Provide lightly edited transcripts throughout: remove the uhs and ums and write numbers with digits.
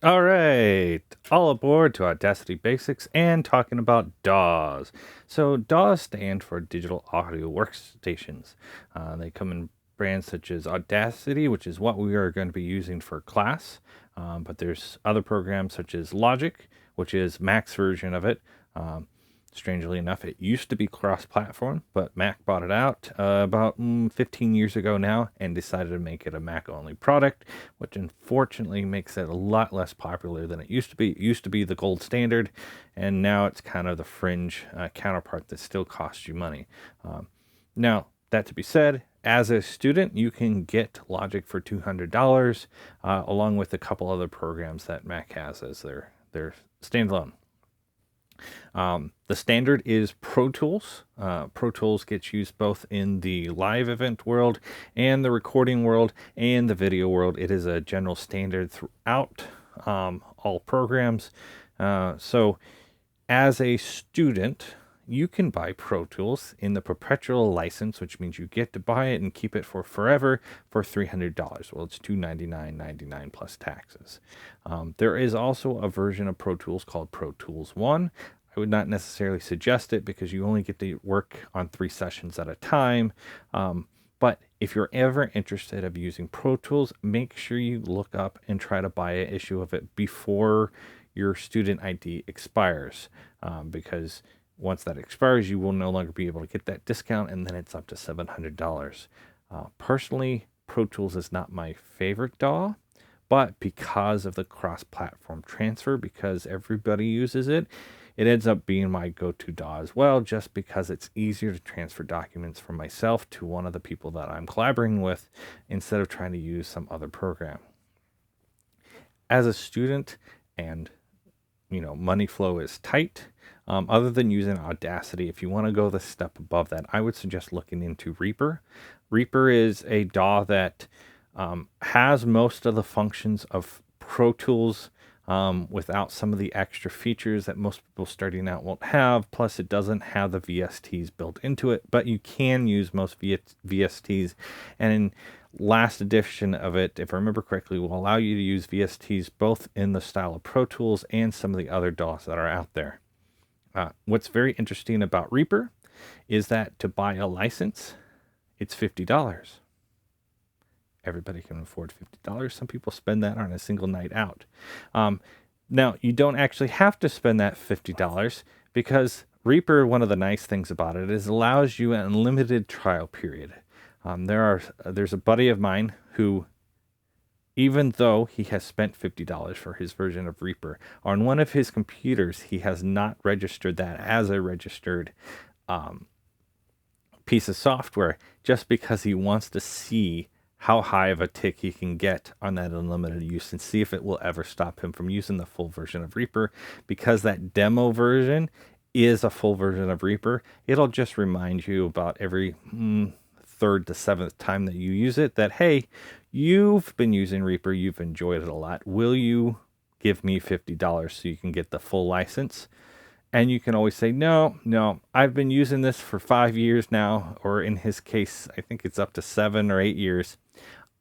All right, all aboard to Audacity Basics and talking about DAWs. So DAWs stand for Digital Audio Workstations. They come in brands such as Audacity, which is what we are going to be using for class. But there's other programs such as Logic, which is Mac's version of it. Strangely enough, it used to be cross-platform, but Mac bought it out about 15 years ago now and decided to make it a Mac-only product, which unfortunately makes it a lot less popular than it used to be. It used to be the gold standard, and now it's kind of the fringe counterpart that still costs you money. Now, that to be said, as a student, you can get Logic for $200, along with a couple other programs that Mac has as their standalone. The standard is Pro Tools. Pro Tools gets used both in the live event world and the recording world and the video world. It is a general standard throughout all programs. So as a student, you can buy Pro Tools in the perpetual license, which means you get to buy it and keep it for forever for $300. Well, it's $299.99 plus taxes. There is also a version of Pro Tools called Pro Tools 1. I would not necessarily suggest it because you only get to work on 3 sessions at a time. But if you're ever interested of using Pro Tools, make sure you look up and try to buy an issue of it before your student ID expires, because once that expires, you will no longer be able to get that discount, and then it's up to $700. Personally, Pro Tools is not my favorite DAW, but because of the cross-platform transfer, because everybody uses it, it ends up being my go-to DAW as well, just because it's easier to transfer documents from myself to one of the people that I'm collaborating with instead of trying to use some other program. As a student, and money flow is tight, other than using Audacity, if you want to go the step above that, I would suggest looking into Reaper. Reaper is a DAW that has most of the functions of Pro Tools without some of the extra features that most people starting out won't have. Plus, it doesn't have the VSTs built into it, but you can use most VSTs. And in last edition of it, if I remember correctly, will allow you to use VSTs both in the style of Pro Tools and some of the other DAWs that are out there. What's very interesting about Reaper is that to buy a license, it's $50. Everybody can afford $50. Some people spend that on a single night out. Now, you don't actually have to spend that $50 because Reaper, one of the nice things about it is it allows you an unlimited trial period. There's a buddy of mine who, even though he has spent $50 for his version of Reaper, on one of his computers, he has not registered that as a registered piece of software just because he wants to see how high of a tick he can get on that unlimited use and see if it will ever stop him from using the full version of Reaper. Because that demo version is a full version of Reaper, it'll just remind you about every 3rd to 7th time that you use it that, hey, you've been using Reaper, you've enjoyed it a lot. Will you give me $50 so you can get the full license? And you can always say, no, I've been using this for 5 years now, or in his case, I think it's up to 7 or 8 years.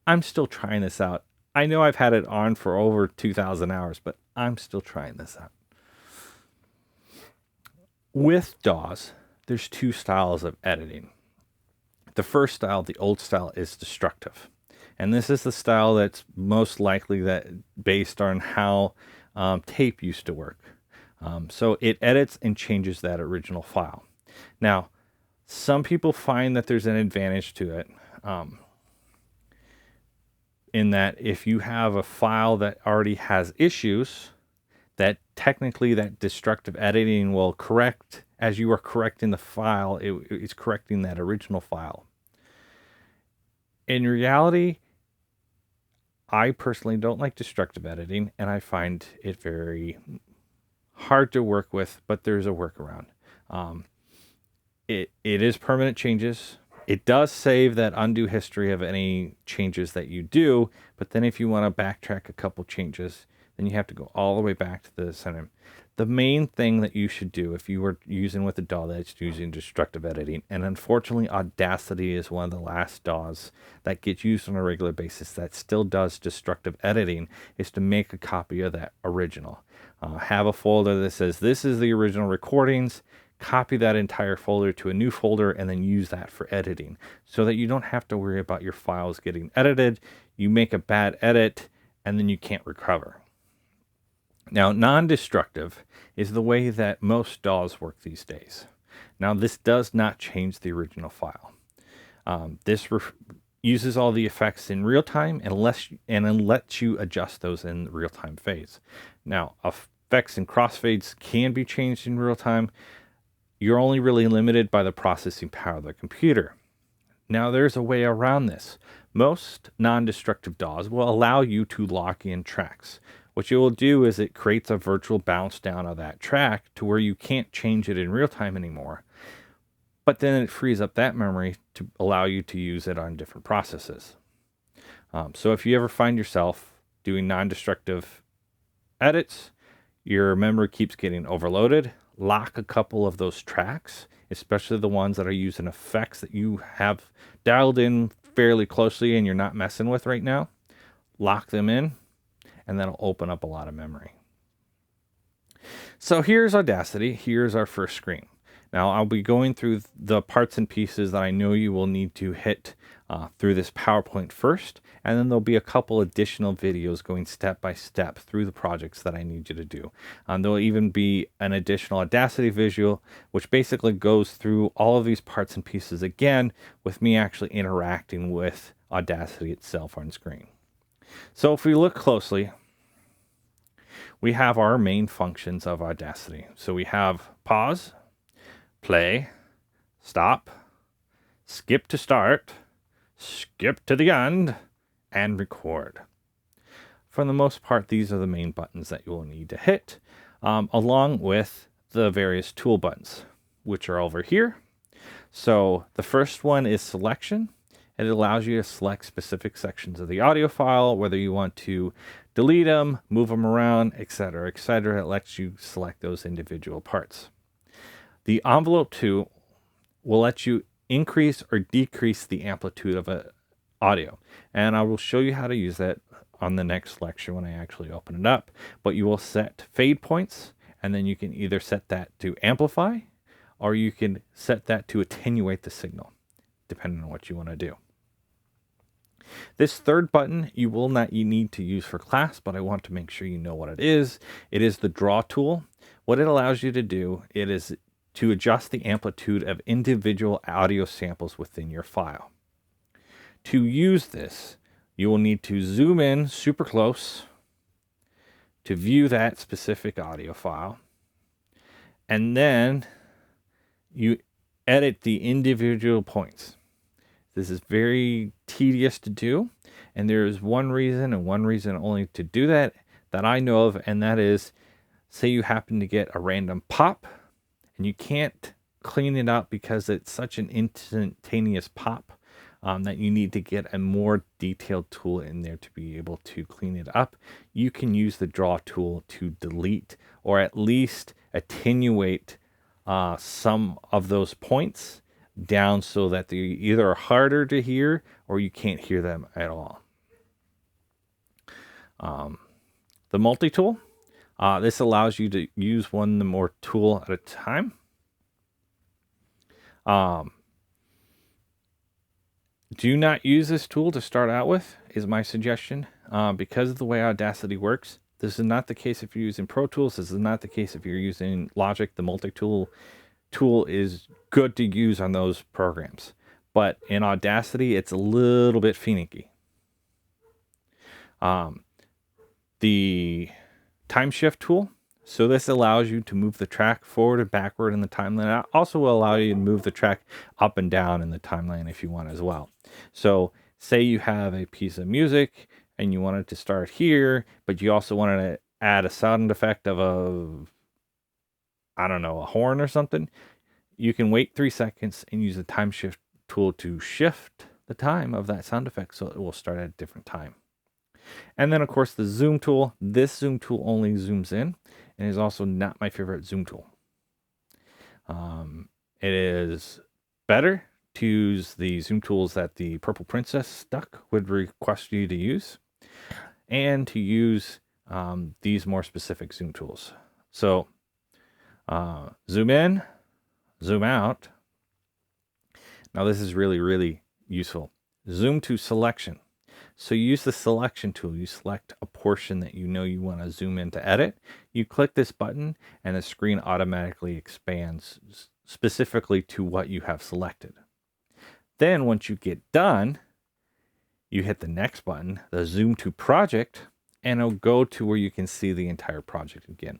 I'm still trying this out. I know I've had it on for over 2,000 hours, but I'm still trying this out. With DAWs, there's 2 styles of editing. The first style, the old style, is destructive. And this is the style that's most likely based on how tape used to work. So it edits and changes that original file. Now, some people find that there's an advantage to it, in that if you have a file that already has issues, that technically that destructive editing will correct as you are correcting the file. It's correcting that original file. In reality, I personally don't like destructive editing, and I find it very hard to work with, but there's a workaround. It is permanent changes. It does save that undo history of any changes that you do, but then if you want to backtrack a couple changes, then you have to go all the way back to the center. The main thing that you should do if you were using with a DAW that's using destructive editing, and unfortunately Audacity is one of the last DAWs that gets used on a regular basis that still does destructive editing, is to make a copy of that original. Have a folder that says this is the original recordings, copy that entire folder to a new folder, and then use that for editing so that you don't have to worry about your files getting edited. You make a bad edit and then you can't recover. Now, non-destructive is the way that most DAWs work these days. Now, this does not change the original file. This uses all the effects in real time and lets you adjust those in the real time phase. Now, effects and crossfades can be changed in real time. You're only really limited by the processing power of the computer. Now, there's a way around this. Most non-destructive DAWs will allow you to lock in tracks. What you will do is it creates a virtual bounce down of that track to where you can't change it in real time anymore. But then it frees up that memory to allow you to use it on different processes. So if you ever find yourself doing non-destructive edits, your memory keeps getting overloaded, lock a couple of those tracks, especially the ones that are using effects that you have dialed in fairly closely and you're not messing with right now. Lock them in, and that'll open up a lot of memory. So here's Audacity. Here's our first screen. Now I'll be going through the parts and pieces that I know you will need to hit through this PowerPoint first, and then there'll be a couple additional videos going step by step through the projects that I need you to do. There'll even be an additional Audacity visual, which basically goes through all of these parts and pieces again with me actually interacting with Audacity itself on screen. So if we look closely, we have our main functions of Audacity. So we have pause, play, stop, skip to start, skip to the end, and record. For the most part, these are the main buttons that you will need to hit, along with the various tool buttons, which are over here. So the first one is selection. It allows you to select specific sections of the audio file, whether you want to delete them, move them around, etc., etc. It lets you select those individual parts. The envelope tool will let you increase or decrease the amplitude of an audio. And I will show you how to use that on the next lecture when I actually open it up. But you will set fade points, and then you can either set that to amplify, or you can set that to attenuate the signal, depending on what you want to do. This third button you need to use for class, but I want to make sure you know what it is. It is the draw tool. What it allows you to do, it is to adjust the amplitude of individual audio samples within your file. To use this, you will need to zoom in super close to view that specific audio file, and then you edit the individual points. This is very tedious to do, and there is one reason and one reason only to do that I know of, and that is, say you happen to get a random pop and you can't clean it up because it's such an instantaneous pop that you need to get a more detailed tool in there to be able to clean it up. You can use the draw tool to delete or at least attenuate some of those points down so that they either are harder to hear or you can't hear them at all. The multi-tool, this allows you to use one more tool at a time. Do not use this tool to start out with, is my suggestion, because of the way Audacity works. This is not the case if you're using Pro Tools. This is not the case if you're using Logic. The multi-tool is good to use on those programs, but in Audacity, it's a little bit finicky. The time shift tool. So this allows you to move the track forward and backward in the timeline. It also will allow you to move the track up and down in the timeline if you want as well. So say you have a piece of music and you wanted to start here, but you also wanted to add a sound effect of a horn or something. You can wait 3 seconds and use the time shift tool to shift the time of that sound effect so it will start at a different time. And then, of course, the zoom tool. This zoom tool only zooms in. and is also not my favorite zoom tool. It is better to use the zoom tools that the Purple Princess Duck would request you to use, and to use these more specific zoom tools. So zoom in, zoom out. Now this is really, really useful. Zoom to selection. So you use the selection tool. You select a portion that you know you want to zoom in to edit. You click this button and the screen automatically expands specifically to what you have selected. Then once you get done, you hit the next button, the zoom to project, and it'll go to where you can see the entire project again.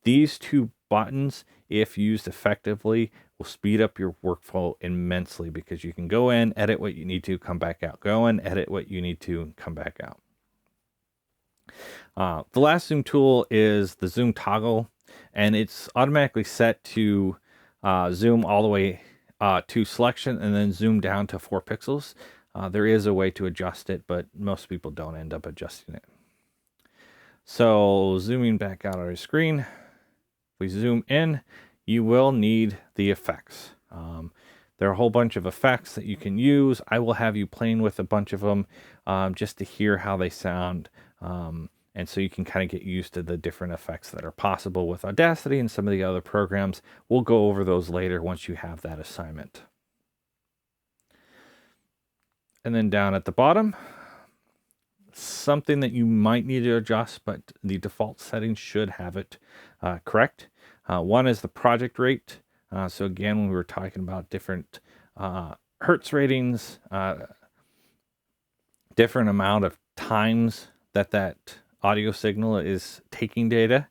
These two buttons, if used effectively, will speed up your workflow immensely, because you can go in, edit what you need to, come back out. Go in, edit what you need to, and come back out. The last zoom tool is the zoom toggle, and it's automatically set to zoom all the way to selection and then zoom down to 4 pixels. There is a way to adjust it, but most people don't end up adjusting it. So zooming back out of our screen, if we zoom in, you will need the effects. There are a whole bunch of effects that you can use. I will have you playing with a bunch of them just to hear how they sound. And so you can kind of get used to the different effects that are possible with Audacity and some of the other programs. We'll go over those later once you have that assignment. And then down at the bottom, something that you might need to adjust, but the default settings should have it correct. One is the project rate. So again, when we were talking about different hertz ratings, different amount of times that audio signal is taking data,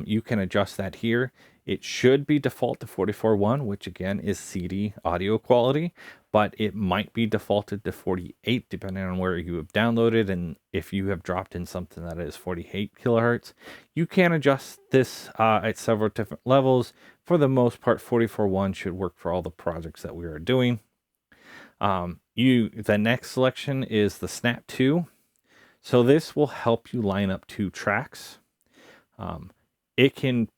you can adjust that here. It should be default to 44.1, which again is CD audio quality, but it might be defaulted to 48 depending on where you have downloaded, and if you have dropped in something that is 48 kilohertz. You can adjust this at several different levels. For the most part, 44.1 should work for all the projects that we are doing. The next selection is the Snap 2. So this will help you line up 2 tracks. It can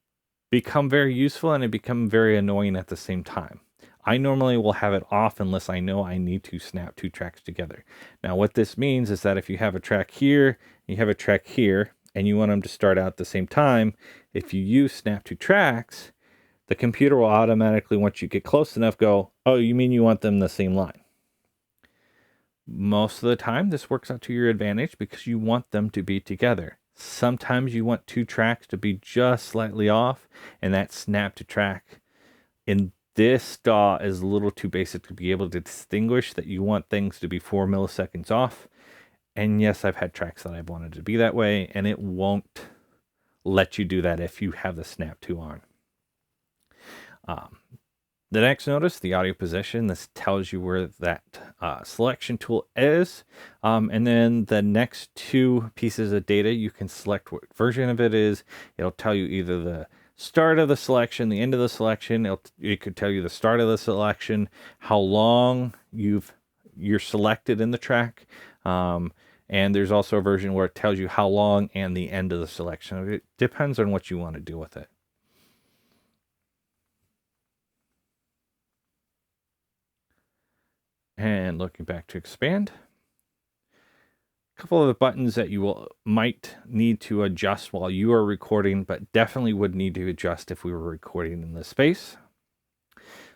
become very useful and it become very annoying at the same time. I normally will have it off unless I know I need to snap 2 tracks together. Now what this means is that if you have a track here, you have a track here, and you want them to start out at the same time, if you use snap 2 tracks, the computer will automatically, once you get close enough, go, oh, you mean you want them in the same line? Most of the time, this works out to your advantage because you want them to be together. Sometimes you want 2 tracks to be just slightly off, and that snap to track in this DAW is a little too basic to be able to distinguish that you want things to be 4 milliseconds off. And yes, I've had tracks that I've wanted to be that way, and it won't let you do that if you have the snap 2 on. The next notice, the audio position, this tells you where that selection tool is. And then the next 2 pieces of data, you can select what version of it is. It'll tell you either the start of the selection, the end of the selection. It could tell you the start of the selection, how long you're selected in the track. And there's also a version where it tells you how long and the end of the selection. It depends on what you want to do with it. And looking back to expand, a couple of the buttons that you might need to adjust while you are recording, but definitely would need to adjust if we were recording in this space.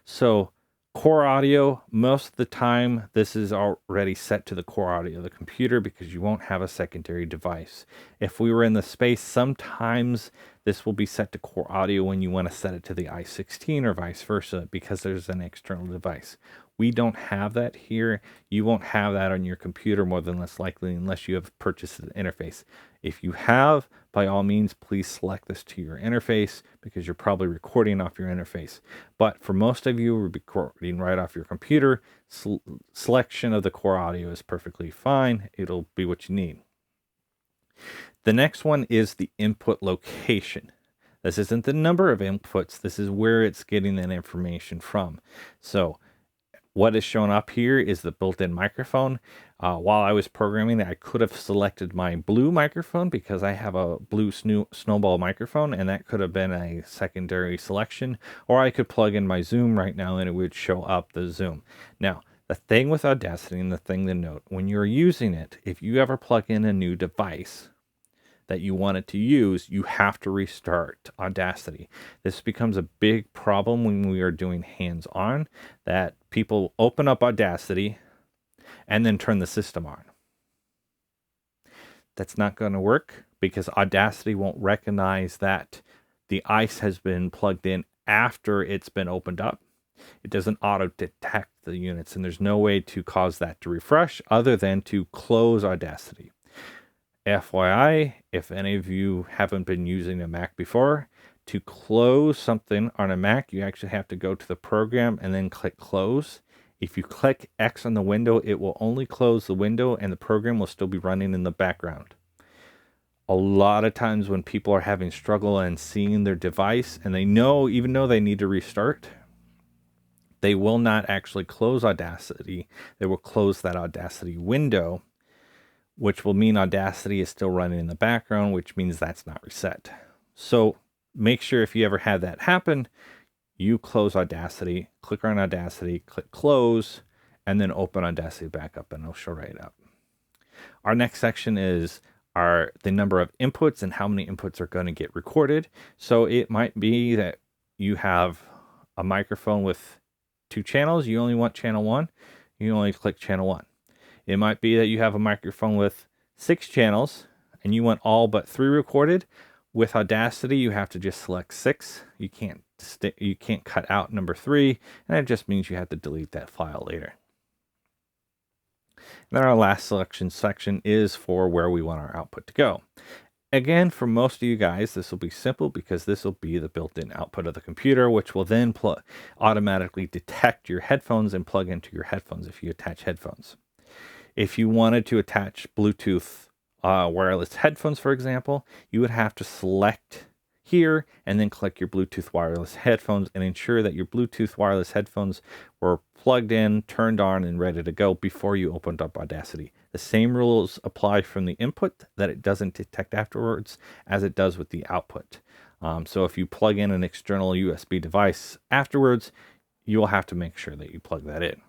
So core audio, most of the time, this is already set to the core audio of the computer because you won't have a secondary device. If we were in the space, sometimes this will be set to core audio when you want to set it to the i16 or vice versa because there's an external device. We don't have that here. You won't have that on your computer more than less likely unless you have purchased an interface. If you have, by all means, please select this to your interface because you're probably recording off your interface. But for most of you, we're recording right off your computer. Selection of the core audio is perfectly fine. It'll be what you need. The next one is the input location. This isn't the number of inputs. This is where it's getting that information from. So what is shown up here is the built-in microphone. While I was programming, I could have selected my blue microphone because I have a blue snowball microphone, and that could have been a secondary selection. Or I could plug in my Zoom right now and it would show up the Zoom. Now, the thing with Audacity and the thing to note, when you're using it, if you ever plug in a new device that you wanted to use, you have to restart Audacity. This becomes a big problem when we are doing hands-on, that people open up Audacity and then turn the system on. That's not going to work because Audacity won't recognize that the ICE has been plugged in after it's been opened up. It doesn't auto-detect the units, and there's no way to cause that to refresh other than to close Audacity. FYI, if any of you haven't been using a Mac before, to close something on a Mac, you actually have to go to the program and then click close. If you click X on the window, it will only close the window and the program will still be running in the background. A lot of times when people are having struggle and seeing their device and they know, even though they need to restart, they will not actually close Audacity. They will close that Audacity window, which will mean Audacity is still running in the background, which means that's not reset. So make sure if you ever have that happen, you close Audacity, click on Audacity, click close, and then open Audacity back up and it'll show right up. Our next section is the number of inputs and how many inputs are going to get recorded. So it might be that you have a microphone with 2 channels, you only want channel 1, you only click channel 1. It might be that you have a microphone with 6 channels and you want all but 3 recorded. With Audacity, you have to just select 6. You can't cut out number 3, and that just means you have to delete that file later. And then our last selection section is for where we want our output to go. Again, for most of you guys, this will be simple because this will be the built-in output of the computer, which will then automatically detect your headphones and plug into your headphones if you attach headphones. If you wanted to attach Bluetooth wireless headphones, for example, you would have to select here and then click your Bluetooth wireless headphones and ensure that your Bluetooth wireless headphones were plugged in, turned on, and ready to go before you opened up Audacity. The same rules apply from the input that it doesn't detect afterwards as it does with the output. So if you plug in an external USB device afterwards, you will have to make sure that you plug that in.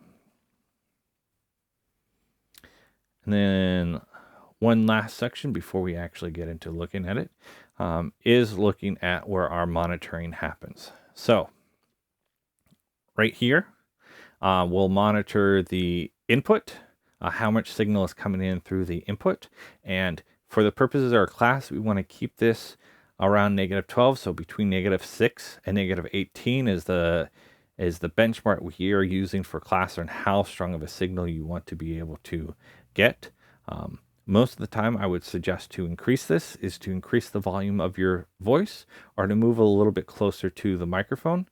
And then one last section before we actually get into looking at it is looking at where our monitoring happens. So right here, we'll monitor the input, how much signal is coming in through the input. And for the purposes of our class, we want to keep this around -12. So between -6 and -18 is the benchmark we are using for class on how strong of a signal you want to be able to get. Most of the time I would suggest to increase this is to increase the volume of your voice or to move a little bit closer to the microphone.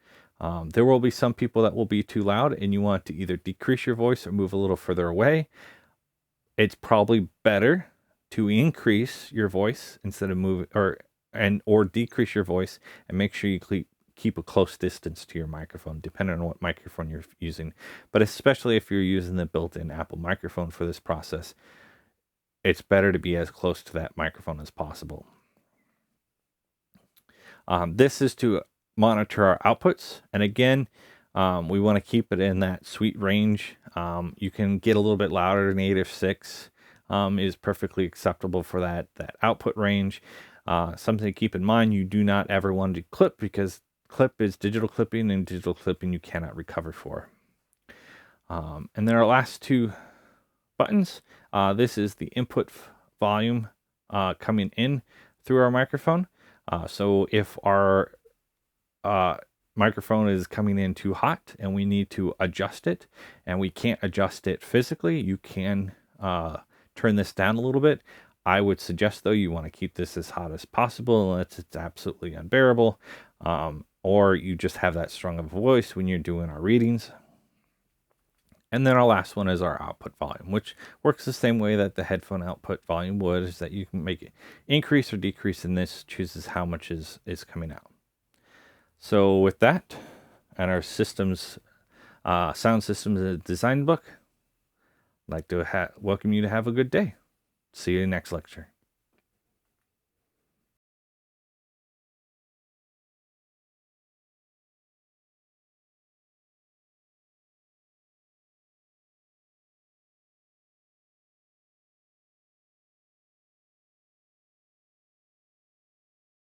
There will be some people that will be too loud and you want to either decrease your voice or move a little further away. It's probably better to increase your voice instead of or decrease your voice, and make sure you keep a close distance to your microphone, depending on what microphone you're using. But especially if you're using the built-in Apple microphone for this process, it's better to be as close to that microphone as possible. This is to monitor our outputs. And again, we want to keep it in that sweet range. You can get a little bit louder. -6 is perfectly acceptable for that output range. Something to keep in mind, you do not ever want to clip, because clip is digital clipping, and digital clipping you cannot recover for. And then our last 2 buttons. This is the input volume coming in through our microphone. So if our microphone is coming in too hot and we need to adjust it, and we can't adjust it physically, you can turn this down a little bit. I would suggest, though, you want to keep this as hot as possible unless it's absolutely unbearable, or you just have that strong of a voice when you're doing our readings. And then our last one is our output volume, which works the same way that the headphone output volume would, is that you can make it increase or decrease, and this chooses how much is coming out. So with that, and our systems Sound Systems Design book. I'd like to welcome you to have a good day. See you in the next lecture.